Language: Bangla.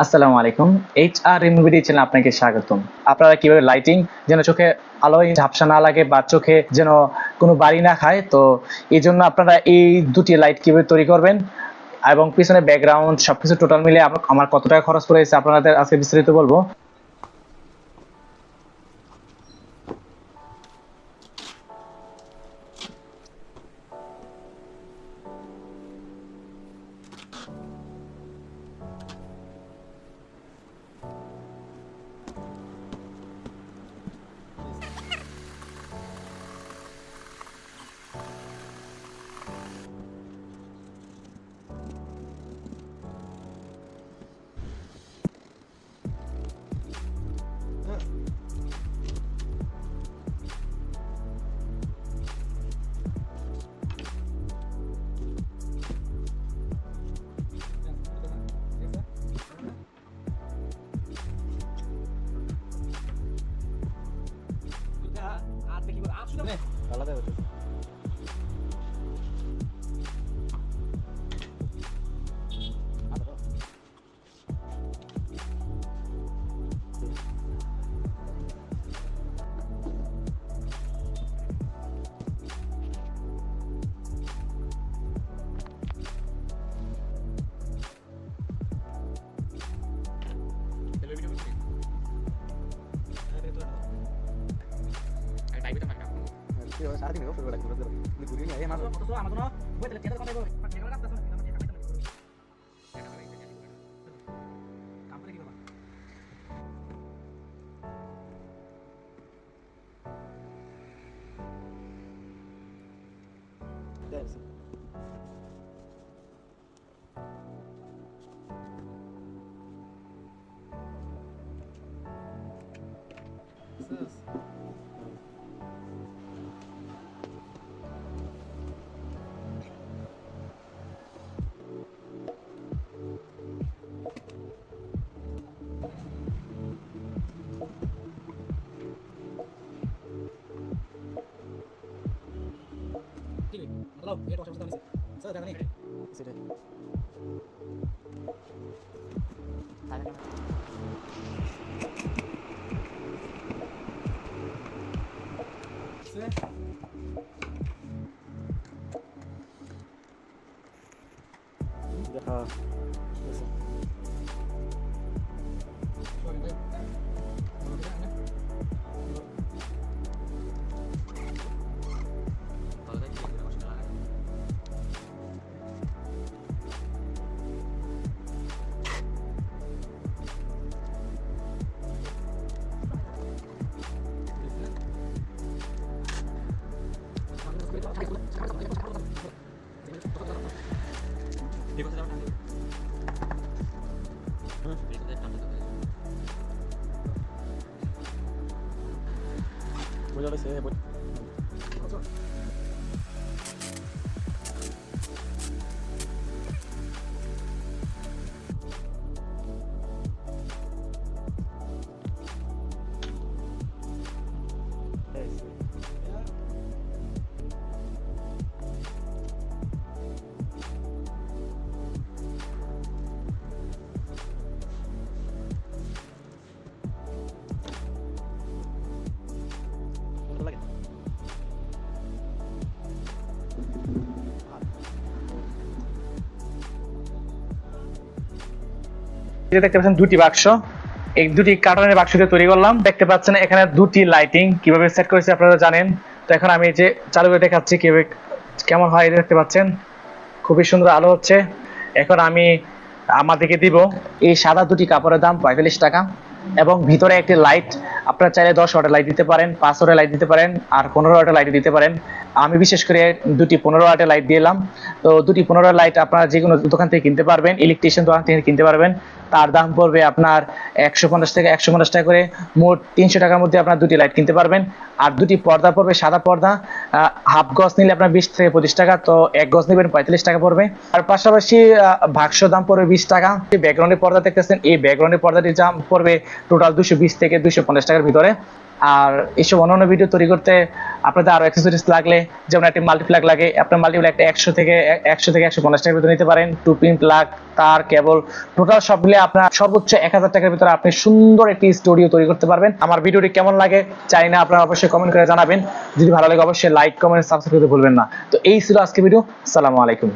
আসসালামু আলাইকুম। এইচআর রিমুভিডি চ্যানেলে আপনাকে স্বাগতম। আপনারা কিভাবে লাইটিং যেন চোখে আলোয় ঝাপসা না লাগে বা চোখে যেন কোনো বাড়ি না খায়, তো এই জন্য আপনারা এই দুটি লাইট কিভাবে তৈরি করবেন এবং পিছনে ব্যাকগ্রাউন্ড সবকিছু টোটাল মিলে আমার কত টাকা খরচ পড়েছে আপনাদের আজকে বিস্তারিত বলবো। দেখতে পাচ্ছেন দুটি বাক্স, এই দুটি কার্টনের বাক্স দিয়ে তৈরি করলাম। দেখতে পাচ্ছেন এখানে দুটি লাইটিং কিভাবে সেট করেছি আপনারা জানেন। তো এখন আমি যে চালু করে দেখাচ্ছি কিভাবে কেমন হয়। দেখতে পাচ্ছেন খুবই সুন্দর আলো হচ্ছে। এখন আমি আমাদেরকে দিব। এই সাদা দুটি কাপড়ের দাম 45 টাকা এবং ভিতরে একটি লাইট আপনারা চাইলে 10 ওয়াটের লাইট দিতে পারেন, 5 ওয়াটের লাইট দিতে পারেন, আর 15 ওয়াটের লাইট দিতে পারেন। আমি বিশেষ করে দুটি 15 ওয়াটের লাইট দিলাম। তো দুটি 15 লাইট আপনারা যে কোনো দোকান থেকে কিনতে পারবেন, ইলেকট্রিশিয়ান দোকান থেকে কিনতে পারবেন। তার দাম পড়বে আপনার 150 থেকে 150 টাকা করে, মোট 300 টাকার মধ্যে আপনার দুটি লাইট কিনতে পারবেন। আর দুটি পর্দা পড়বে সাদা পর্দা, হাফ গজ নিলে আপনার 20 থেকে 25 টাকা, তো এক গজ নেবেন 45 টাকা পড়বে। আর পাশাপাশি বাক্স দাম পড়বে 20 টাকা। ব্যাকগ্রাউন্ডের পর্দা দেখতেছেন, এই ব্যাকগ্রাউন্ডের পর্দাটির দাম পড়বে টোটাল 220 থেকে 250 টাকার ভিতরে। আর এইসব অন্যান্য ভিডিও তৈরি করতে আপনাদের আরো অ্যাক্সেসরিজ লাগলে, যেমন একটা মাল্টিপ্লাগ লাগে, আপনার মাল্টিপ্লাগ একটা 100 থেকে 150 টাকার ভিতরে নিতে পারেন। 2 পিন প্লাগ, তার, কেবল, টোটাল সব মিলে আপনার সর্বোচ্চ 1000 টাকার ভিতরে আপনি সুন্দর একটি স্টুডিও তৈরি করতে পারবেন। আমার ভিডিওটি কেমন লাগে চাই না আপনারা অবশ্যই কমেন্ট করে জানাবেন। যদি ভালো লাগে অবশ্যই লাইক, কমেন্ট, সাবস্ক্রাইব করতে ভুলবেন না। তো এই ছিল আজকে ভিডিও। আসসালামু আলাইকুম।